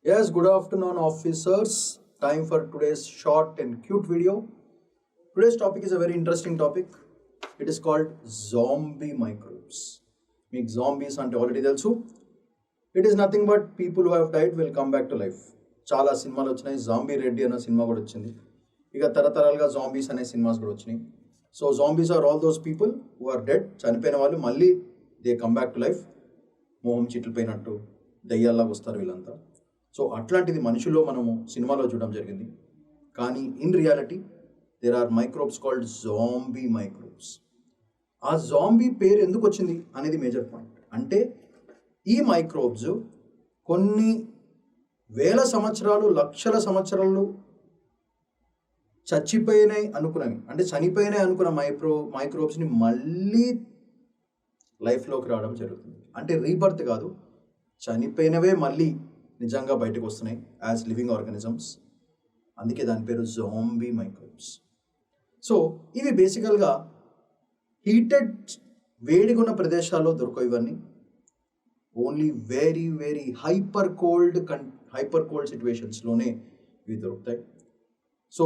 Yes, good afternoon, officers. Time for today's short and cute video. Today's topic is a very interesting topic. It is called zombie microbes. మీకు zombies అంటే already తెలుసు. It is nothing but people who have died will come back to life. చాలా సినిమాలు వచ్చినాయి. Zombie Reddy అనే cinema కూడా వచ్చింది. ఇక తరతరాలుగా జాంబీస్ అనే సినిమాస్ కూడా వచ్చినాయి. So zombies are all those people who are dead, చనిపోయిన వాళ్ళు మళ్ళీ they come back to life. మోహం చిట్లిపోయినట్టు దయ్యాల్లాగా వస్తారు వీళ్ళంతా. సో అట్లాంటిది మనుషుల్లో మనము సినిమాలో చూడడం జరిగింది. కానీ in reality there are microbes called zombie microbes. ఆ జాంబీ పేరు ఎందుకు వచ్చింది అనేది మేజర్ పాయింట్. అంటే ఈ మైక్రోబ్స్ కొన్ని వేల సంవత్సరాలు, లక్షల సంవత్సరాలు చచ్చిపోయినాయి అనుకున్నవి, అంటే చనిపోయినాయి అనుకున్న మైక్రోబ్స్ని మళ్ళీ లైఫ్లోకి రావడం జరుగుతుంది. అంటే రీబర్త్ కాదు, చనిపోయినవే మళ్ళీ నిజంగా బయటకు వస్తున్నాయి యాజ్ లివింగ్ ఆర్గానిజమ్స్. అందుకే దాని పేరు జాంబీ మైక్రోబ్స్. సో ఇవి బేసికల్గా హీటెడ్, వేడిగా ఉన్న ప్రదేశాల్లో దొరకవు. ఇవన్నీ only very very hyper cold సిచ్యువేషన్స్లోనే ఇవి దొరుకుతాయి. సో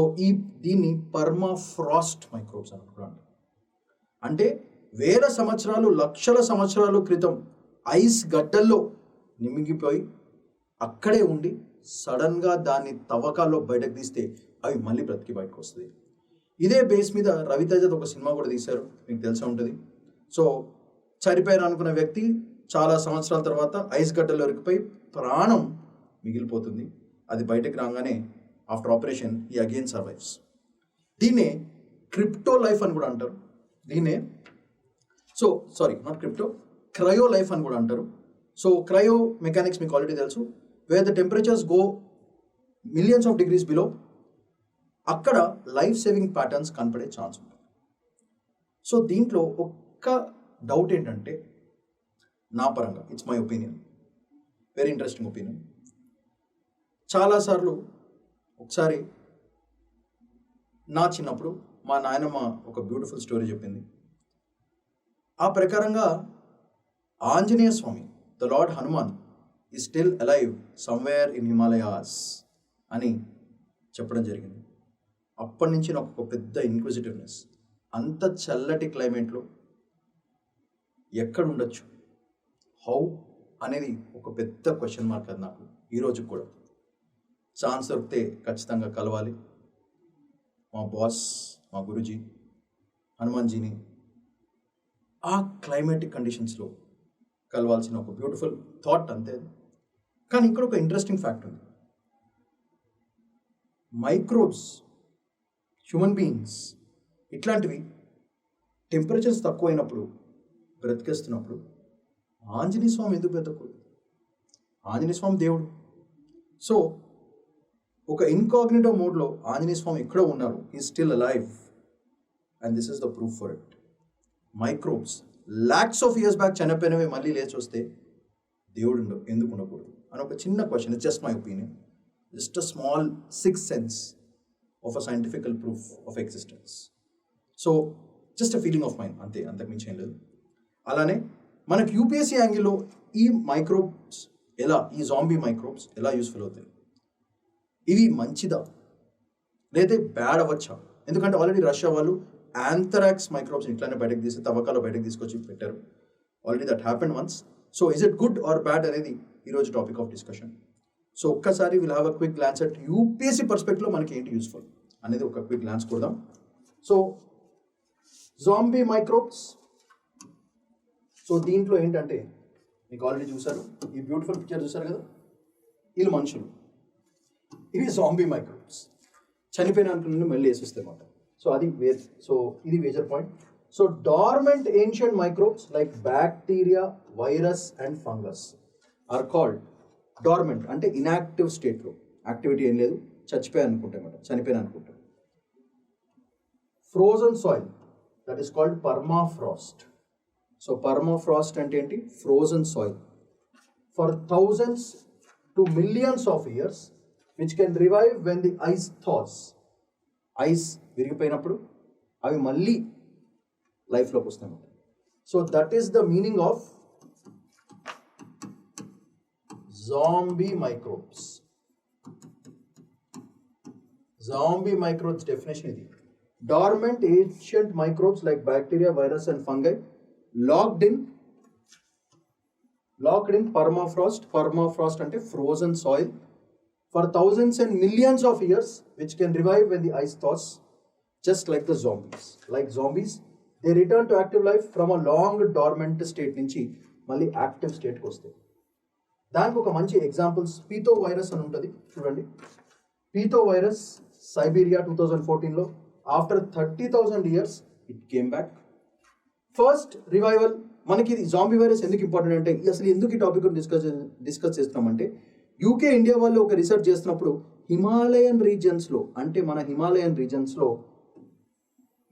దీన్ని పర్మాఫ్రాస్ట్ మైక్రోబ్స్ అనుకుంటారు. అంటే వేల సంవత్సరాలు, లక్షల సంవత్సరాల క్రితం ఐస్ గడ్డల్లో నిమిగిపోయి అక్కడే ఉండి సడన్గా దాన్ని తవ్వకాల్లో బయటకు తీస్తే అవి మళ్ళీ బ్రతికి బయటకు వస్తుంది. ఇదే బేస్ మీద రవితేజతో ఒక సినిమా కూడా తీశారు, మీకు తెలిసే ఉంటుంది. సో చనిపోయారు అనుకున్న వ్యక్తి చాలా సంవత్సరాల తర్వాత ఐస్ గడ్డల్లో ఇరికిపోయి ప్రాణం మిగిలిపోతుంది. అది బయటకు రాగానే ఆఫ్టర్ ఆపరేషన్ ఈ అగైన్ సర్వైవ్స్. దీన్నే క్రిప్టో లైఫ్ అని కూడా అంటారు. దీన్నే క్రయో లైఫ్ అని కూడా అంటారు. సో క్రయో మెకానిక్స్ మీకు ఆల్రెడీ తెలుసు. Wear the temperatures go millions of degrees below, అక్కడ లైఫ్ సేవింగ్ ప్యాటర్న్స్ కనపడే ఛాన్స్ ఉంటుంది. సో దీంట్లో ఒక్క డౌట్ ఏంటంటే, నా పరంగా it's my opinion, very interesting opinion. చాలాసార్లు ఒకసారి నా చిన్నప్పుడు మా నాయనమ్మ ఒక బ్యూటిఫుల్ స్టోరీ చెప్పింది. ఆ ప్రకారంగా Anjaneya Swami, the lord Hanuman is still alive somewhere in Himalayas అని చెప్పడం జరిగింది. అప్పటి నుంచి నాకు ఒక పెద్ద ఇన్క్విజిటివ్నెస్. అంత చల్లటి క్లైమేట్లో ఎక్కడ ఉండొచ్చు, హౌ అనేది ఒక పెద్ద క్వశ్చన్ మార్క్. అది నాకు ఈరోజు కూడా ఛాన్స్ దొరికితే ఖచ్చితంగా కలవాలి. మా బాస్, మా గురుజీ హనుమాన్జీని ఆ క్లైమేటిక్ కండిషన్స్లో కలవాల్సిన ఒక బ్యూటిఫుల్ థాట్ అంతే. కానీ ఇక్కడ ఒక ఇంట్రెస్టింగ్ ఫ్యాక్ట్ ఉంది. మైక్రోబ్స్, హ్యూమన్ బీయింగ్స్ ఇట్లాంటివి టెంపరేచర్స్ తక్కువైనప్పుడు బ్రతికేస్తున్నప్పుడు ఆంజనేయ స్వామి ఎందుకు బ్రతకూడదు? ఆంజనేయ స్వామి దేవుడు. సో ఒక ఇన్కాగ్నిటో మోడ్లో ఆంజనేయ స్వామి ఎక్కడో ఉన్నారు, is still alive, and this is the proof for it. Microbes lakhs of years back చనిపోయినవి మళ్ళీ లేచి వస్తే దేవుడు ఎందుకు ఉండకూడదు అని ఒక చిన్న question. It's just my opinion, just a small sixth sense of a scientifical proof of existence. So just a feeling of mind, అంతే, అంతకుమించి ఏం లేదు. అలానే మనకు యూపీఎస్సీ యాంగిల్లో ఈ మైక్రోబ్స్ ఎలా, ఈ జాంబీ మైక్రోబ్స్ ఎలా యూస్ఫుల్ అవుతాయి, ఇవి మంచిదా లేదా బ్యాడ్ అవ్వచ్చా? ఎందుకంటే ఆల్రెడీ రష్యా వాళ్ళు యాంథరాక్స్ మైక్రోబ్స్ ఇట్లానే బయటకు తీసి తవ్వకాలు బయటకు తీసుకొచ్చి పెట్టారు. Already that happened once. So is it good or bad అనేది ఈరోజు టాపిక్ ఆఫ్ డిస్కషన్. సో ఒక్కసారి will have a quick glance at UPSC పర్స్పెక్టివ్లో మనకి ఏంటి యూస్ఫుల్ అనేది ఒక క్విక్ గ్లాన్స్ కొడదాం. సో జాంబీ మైక్రోబ్స్, సో దీంట్లో ఏంటంటే మీకు ఆల్రెడీ చూసారు, ఈ బ్యూటిఫుల్ పిక్చర్ చూసారు కదా, వీళ్ళు మనుషులు, ఇవి జాంబీ మైక్రోబ్స్. చనిపోయిన అనుకున్న మళ్ళీ వేసిస్తాయి అన్నమాట. సో అది ఇది major point. So dormant ancient microbes like bacteria, virus and fungus are called dormant. అంటే ఇన్యాక్టివ్ స్టేట్లో, యాక్టివిటీ ఏం లేదు, చనిపోయిన అనుకుంటాం. Frozen soil, that is called permafrost. So permafrost అంటే ఏంటి? Frozen soil for thousands to millions of years which can revive when the ice thaws. Ice విరిగిపోయినప్పుడు అవి మళ్ళీ లైఫ్లోకి వస్తాయి. So that is the meaning of zombie microbes. Zombie microbes definition ఇది. Dormant ancient microbes like bacteria, virus and fungi locked in permafrost. Permafrost అంటే frozen soil for thousands and millions of years, which can revive when the ice thaws, just like the zombies. Like zombies, they return to active life from a long dormant state నుంచి మళ్ళీ active స్టేట్కి వస్తాయి. దానికి ఒక మంచి examples పీతో virus అని ఉంటుంది చూడండి. పీతో వైరస్ సైబీరియా 2014లో after 30,000 years it came back. First revival. మనకి ఇది జాంబీ వైరస్ ఎందుకు ఇంపార్టెంట్ అంటే అసలు ఎందుకు ఈ టాపిక్ డిస్కస్ చేస్తున్నామంటే యూకే ఇండియా వాళ్ళు ఒక రీసెర్చ్ చేస్తున్నప్పుడు హిమాలయన్ రీజన్స్లో అంటే మన హిమాలయన్ రీజన్స్లో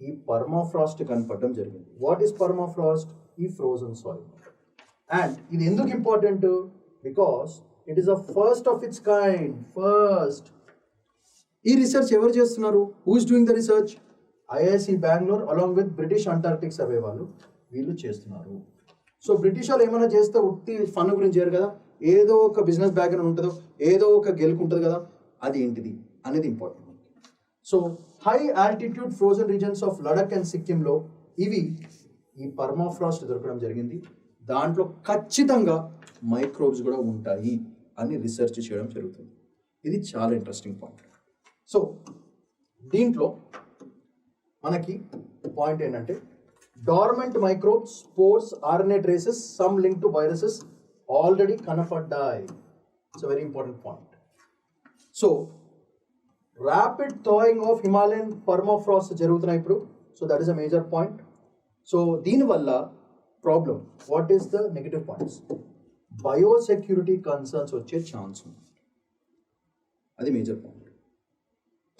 ఈ పర్మాఫ్రాస్ట్ కనపడడం జరిగింది. What is permafrost? ఈ ఫ్రోజన్ సాయిల్. అండ్ ఇది ఎందుకు important? Because it is a first of it's kind. First ఈ రీసెర్చ్ ఎవరు చేస్తున్నారు? Who is doing the research? IIC Bengaluru along with British Antarctic survey వాళ్ళు వీళ్ళు చేస్తున్నారు. సో బ్రిటిష్ వాళ్ళు ఏమైనా చేస్తే ఉత్తి ఫన్ గురించి చేయరు కదా, ఏదో ఒక బిజినెస్ బ్యాక్గ్రౌండ్ ఉంటుందో, ఏదో ఒక గెలుపు ఉంటుంది కదా, అది ఏంటిది అనేది important. So high altitude frozen regions of Ladakh and సిక్కింలో ఇవి ఈ పర్మాఫ్రాస్ట్ దొరకడం జరిగింది. దాంట్లో ఖచ్చితంగా మైక్రోబ్స్ కూడా ఉంటాయి అని రీసెర్చ్ చేయడం జరుగుతుంది. ఇది చాలా ఇంట్రెస్టింగ్ పాయింట్. సో దీంట్లో మనకి పాయింట్ ఏంటంటే dormant microbes, spores, RNA traces, some link to viruses already కనపడ్డాయి. It's a very important point. So rapid thawing of Himalayan permafrost జరుగుతున్నాయి ఇప్పుడు. So that is a major point. So దీనివల్ల problem, what is the negative points? Biosecurity concerns వచ్చే chance ఉంది. అది major point.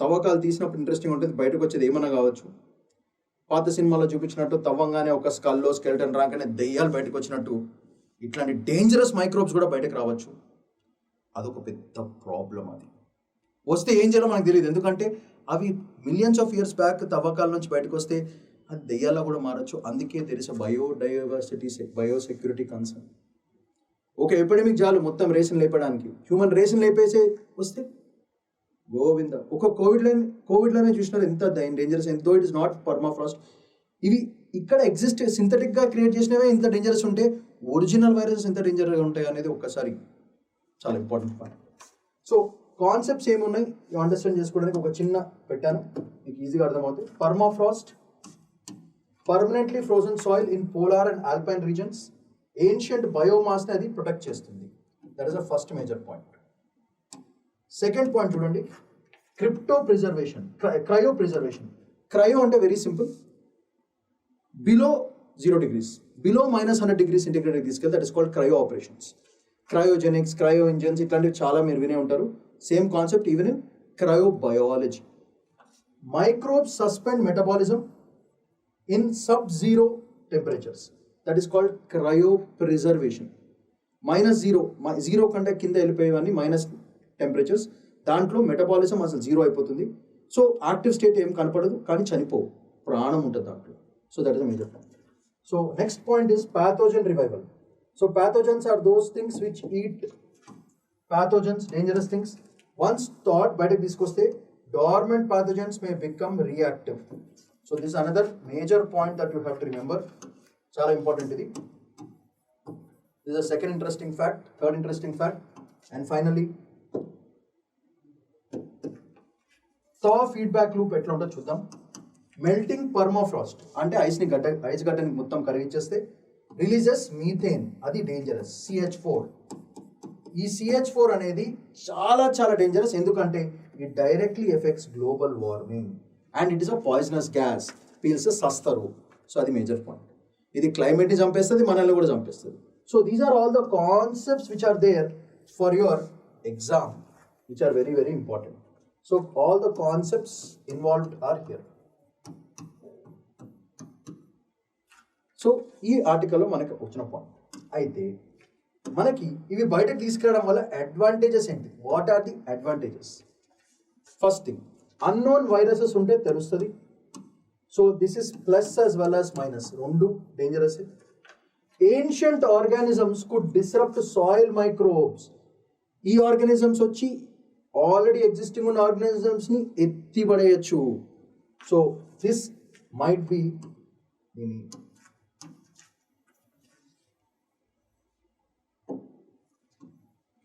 తవ్వకాలు తీసినప్పుడు interesting ఉంటుంది, బయటకు వచ్చేది ఏమన్నా కావచ్చు. పాత సినిమాలో చూపించినట్టు తవ్వంగానే ఒక స్కల్లో స్కెల్టన్ రాగానే దెయ్యాలు బయటకు వచ్చినట్టు ఇట్లాంటి డేంజరస్ మైక్రోబ్స్ కూడా బయటకు రావచ్చు. అదొక పెద్ద ప్రాబ్లం. అది వస్తే ఏం చేయాలో మనకు తెలియదు, ఎందుకంటే అవి మిలియన్స్ ఆఫ్ ఇయర్స్ బ్యాక్ తవ్వకాల నుంచి బయటకు వస్తే అది దెయ్యాల్లో కూడా మారచ్చు. అందుకే తెలిస బయోడైవర్సిటీ, బయోసెక్యూరిటీ కన్సర్న్. ఒక ఎపిడమిక్ జాలు మొత్తం రేషన్ లేపడానికి, హ్యూమన్ రేషన్ లేపేసే వస్తే గోవింద. ఒక కోవిడ్లోనే చూసినారు ఎంత డేంజరస్, ఎంతో ఇట్ ఇస్ నాట్ పర్మాఫ్రాస్ట్. ఇవి ఇక్కడ ఎగ్జిస్ట్ సింథటిక్గా క్రియేట్ చేసినవే ఇంత డేంజరస్ ఉంటే ఒరిజినల్ వైరసెస్ ఎంత డేంజర్గా ఉంటాయి అనేది ఒక్కసారి చాలా ఇంపార్టెంట్ పాయింట్. సో కాన్సెప్ట్స్ ఏమున్నాయి అండర్స్టాండ్ చేసుకోవడానికి ఒక చిన్న పెట్టాను, మీకు ఈజీగా అర్థమవుతుంది. Permafrost, permanently frozen soil in polar and alpine regions. Ancient బయోమాస్ని అది ప్రొటెక్ట్ చేస్తుంది. That is the first major point. Second point చూడండి, crypto preservation, cryo preservation. Cryo అంటే very simple, below 0 degrees, below -100 degrees centigrade తీసుకెళ్తే that is called cryo operations. Cryogenics, cryo engines ఇట్లాంటివి చాలా మీరు వినే ఉంటారు. Same concept even in క్రయోబయాలజీ. Microbes suspend metabolism in sub-zero temperatures, that is called cryo preservation. -0 కంటే కింద వెళ్ళిపోయేవన్నీ minus temperatures, దాంట్లో metabolism అసలు 0 అయిపోతుంది. సో యాక్టివ్ స్టేట్ ఏం కనపడదు, కానీ చనిపోవు, ప్రాణం ఉంటుంది దాంట్లో. So that is the major point. So next point is pathogen revival. So pathogens are those things which eat pathogens, dangerous things. Once thought బయటకు తీసుకొస్తే dormant pathogens may become reactive. So this is another major point that you have to remember. చాలా important ఇది. This is the second interesting fact, third interesting fact, and finally thaw feedback loop ఎట్లా ఉంటుందో చూద్దాం. Melting permafrost అంటే ice గడ్డని మొత్తం కరిగించేస్తే releases methane, అది డేంజరస్. CH4, ఈ CH4 అనేది చాలా చాలా డేంజరస్, ఎందుకంటే it directly effects global warming and it is a poisonous gas. పీల్స్ సస్తారు. సో అది మేజర్ పాయింట్. ఇది క్లైమేట్ని చంపేస్తుంది, మనల్ని కూడా చంపేస్తుంది. So these are all the concepts which are there for your exam, which are very very important. So all the concepts involved are here. So ఈ ఆర్టికల్లో మనకి వచ్చిన పాయింట్ అయితే మనకి ఇవి బయటకు తీసుకురావడం వల్ల అడ్వాంటేజెస్ ఏంటి? What are the advantages? First thing, unknown viruses ఉంటే తెలుస్తుంది. So this is plus as well as minus, రెండు dangerous. Ancient organisms could disrupt soil microbes. ఈ ఆర్గానిజమ్స్ వచ్చి ఆల్రెడీ ఎగ్జిస్టింగ్ ఉన్న ఆర్గానిజమ్స్ని ఎత్తిపడేయచ్చు. సో దిస్ మైట్ బి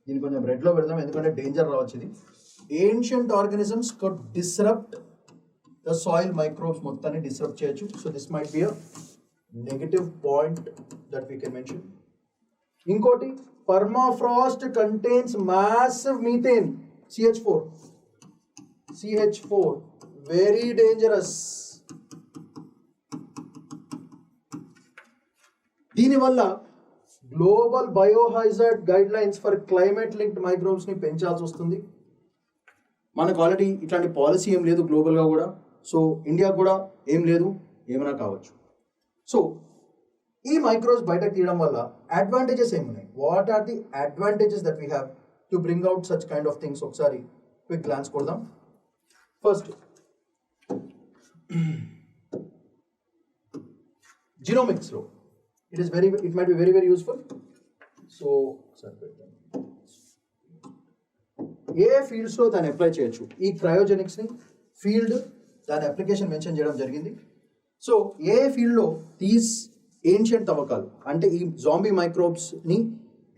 దీన్ని కొంచెం రెడ్లో పెడదాం ఎందుకంటే డేంజర్ రావచ్చు ఇది. Ancient organisms could disrupt the soil microbes మొత్తాన్ని డిస్రప్ట్ చేయొచ్చు. So this might be a negative point that we can mention. ఇంకోటి, permafrost contains massive methane, CH4 very dangerous. దీనివల్ల global biohazard guidelines for climate linked మైక్రోబ్స్ని పెంచాల్సి వస్తుంది. మనకు already ఇట్లాంటి policy ఏం లేదు గ్లోబల్గా కూడా. సో ఇండియా కూడా ఏం లేదు, ఏమైనా కావచ్చు. సో ఈ మైక్రోబ్స్ బయటకు తీయడం వల్ల అడ్వాంటేజెస్ ఏమున్నాయి? What are the advantages that we have to bring out such kind of things? ఒకసారి క్విక్ గ్లాన్స్ కొడదాం. ఫస్ట్, జీనోమిక్స్లో it might be very very useful. So ఏ ఫీల్డ్స్లో దాన్ని అప్లై చేయొచ్చు? ఈ క్రయోజెనిక్స్ని ఫీల్డ్ దాని అప్లికేషన్ మెన్షన్ చేయడం జరిగింది. సో ఏ ఫీల్డ్లో దీస్ ఏన్షియంట్ తవ్వకాలు అంటే ఈ జాంబీ మైక్రోబ్స్ని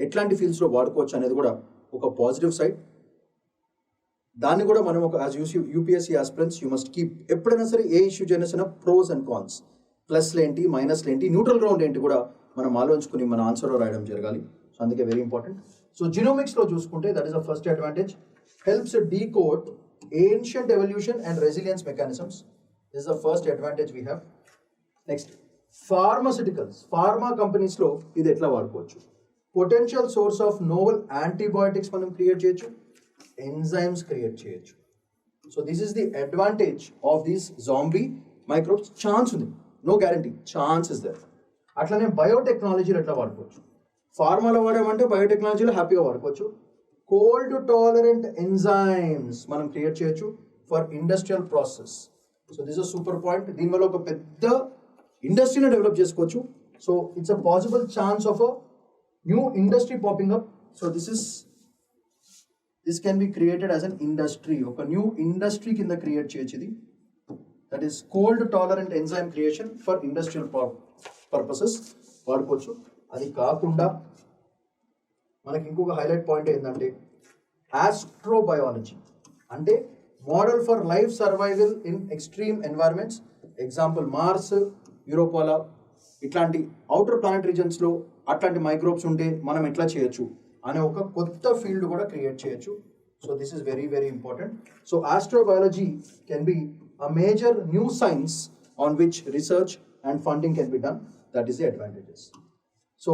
ఎట్లాంటి ఫీల్డ్స్లో వాడుకోవచ్చు అనేది కూడా ఒక పాజిటివ్ సైడ్. దాన్ని కూడా మనం ఒక as UPSC aspirants you must keep, ఎప్పుడైనా సరే ఏ ఇష్యూ చేసిన ప్రోస్ అండ్ కాన్స్, ప్లస్లు ఏంటి మైనస్లు ఏంటి న్యూట్రల్ గ్రౌండ్ ఏంటి కూడా మనం ఆలోచించుకుని మన ఆన్సర్లో రాయడం జరగాలి. సో అందుకే వెరీ ఇంపార్టెంట్. సో జినోమిక్స్లో చూసుకుంటే that is the first advantage, helps decode ancient evolution and resilience mechanisms. This the first advantage we have. Next, pharmaceuticals, pharma కంపెనీస్లో ఇది ఎట్లా వాడుకోవచ్చు? Potential source of novel antibiotics మనం క్రియేట్ చేయొచ్చు, enzymes create చేయొచ్చు. So this is the advantage of these zombie microbes. Chance ఉంది, no guarantee, chance is there. అట్లనే బయోటెక్నాలజీలో ఎట్లా వాడుకోవచ్చు? ఫార్మాలో వాడామంటే బయోటెక్నాలజీలో హ్యాపీగా వాడుకోవచ్చు. కోల్డ్ టాలరెంట్ ఎంజైమ్స్ మనం క్రియేట్ చేయొచ్చు for industrial process. So this is super point. దీనివల్ల ఒక పెద్ద ఇండస్ట్రీని డెవలప్ చేసుకోవచ్చు. So it's a possible chance of a new industry popping up. So this can be created as an industry. ఒక new industry కింద create చేయొచ్చు ఇది. That is cold tolerant enzyme creation for industrial purposes వాడుకోవచ్చు. అది కాకుండా మనకి ఇంకొక highlight point ఏంటంటే ఆస్ట్రోబయాలజీ, అంటే model for life survival in extreme environments. Example Mars, యూరోపాలా, ఇట్లాంటి అవుటర్ ప్లానెట్ రీజన్స్లో అట్లాంటి మైక్రోబ్స్ ఉంటే మనం ఎట్లా చేయొచ్చు అనే ఒక కొత్త ఫీల్డ్ కూడా క్రియేట్ చేయొచ్చు. So this is very very important. So astrobiology can be a major new science on which research and funding can be done. That is the advantages. So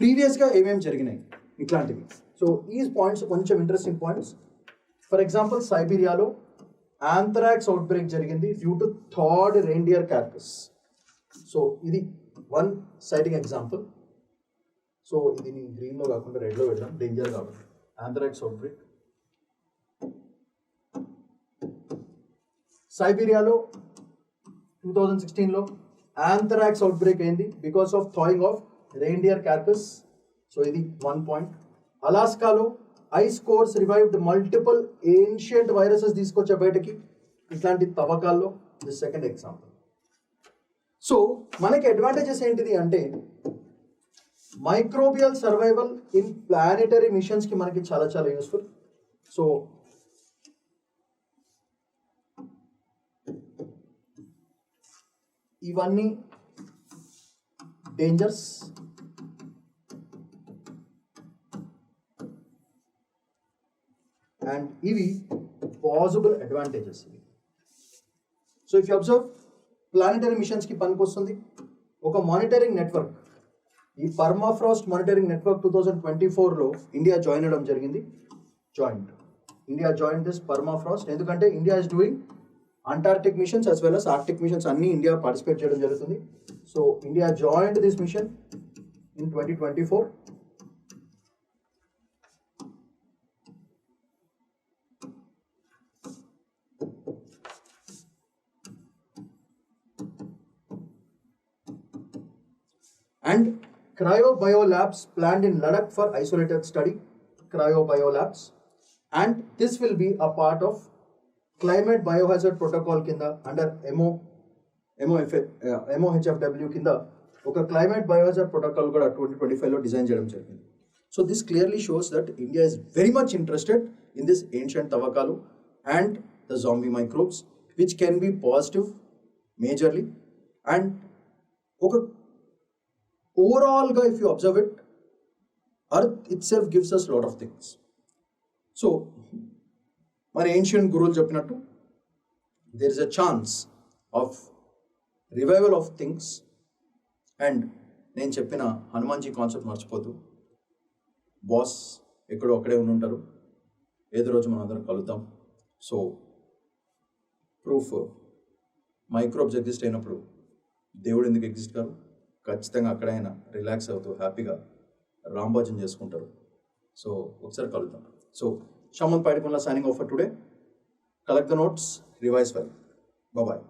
ప్రీవియస్గా ఏమేమి జరిగినాయి ఇట్లాంటివి. సో ఈ పాయింట్స్ కొంచెం interesting points. For example, సైబీరియాలో anthrax outbreak జరిగింది due to థర్డ్ reindeer carcass. So ఇది వన్ సైటింగ్ ఎగ్జాంపుల్. సో ఇది గ్రీన్లో కాకుండా రెడ్లో పెడదాం, డేంజర్ కాబట్టి. యాంథ్రాక్స్ అవుట్ బ్రేక్ సైబీరియాలో 2016లో యాంథ్రాక్స్ అవుట్ బ్రేక్ అయింది because of thawing of reindeer carcass. So ఇది వన్ పాయింట్. అలాస్కాలో ice cores revived multiple ancient viruses తీసుకొచ్చే బయటకి ఇట్లాంటి తవ్వకాల్లో ది సెకండ్ ఎగ్జాంపుల్. సో మనకి అడ్వాంటేజెస్ ఏంటిది అంటే మైక్రోబియల్ సర్వైవల్ ఇన్ ప్లానెటరీ మిషన్స్కి మనకి చాలా చాలా యూస్ఫుల్. సో ఇవన్నీ డేంజర్స్. అండ్ ఇవి పాసిబుల్ అడ్వాంటేజెస్ ఇవి. So if you observe, planetary మిషన్స్కి పనికొస్తుంది. ఒక మానిటరింగ్ నెట్వర్క్, ఈ పర్మాఫ్రాస్ట్ మానిటరింగ్ నెట్వర్క్ 2024లో ఇండియా జాయిన్ అవ్వడం జరిగింది. ఇండియా జాయిన్ దిస్ పర్మాఫ్రాస్ట్ ఎందుకంటే India is doing Antarctic missions as well as Arctic missions అన్ని ఇండియా పార్టిసిపేట్ చేయడం జరుగుతుంది. So India joined this mission in 2024. And cryo bio labs planned in Ladakh for isolated study. Cryo bio labs. And this will be a part of climate biohazard protocol kinda under MOHFW కింద ఒక climate biohazard protocol కూడా 2025లో design చేయడం జరిగింది. So this clearly shows that India is very much interested in this ancient తవ్వకాలు and the zombie microbes which can be positive majorly. And ఒక ఓవరాల్గా if you observe it, earth itself gives us lot of things. So మన ancient గురువులు చెప్పినట్టు there is a chance of revival of things. And నేను చెప్పిన Hanumanji concept మర్చిపోతూ, boss ఎక్కడో అక్కడే ఉంటారు, ఏదో రోజు మనం అందరం కలుద్దాం. సో ప్రూఫ్ మైక్రోబ్స్ ఎగ్జిస్ట్ అయినప్పుడు దేవుడు ఎందుకు ఎగ్జిస్ట్ కాదు? ఖచ్చితంగా అక్కడైనా రిలాక్స్ అవుతూ హ్యాపీగా రాంభోజన్ చేసుకుంటారు. సో ఒకసారి కలుద్దాం. So Shaman Padikunla signing off for today. Collect the notes, revise well. Bye-bye.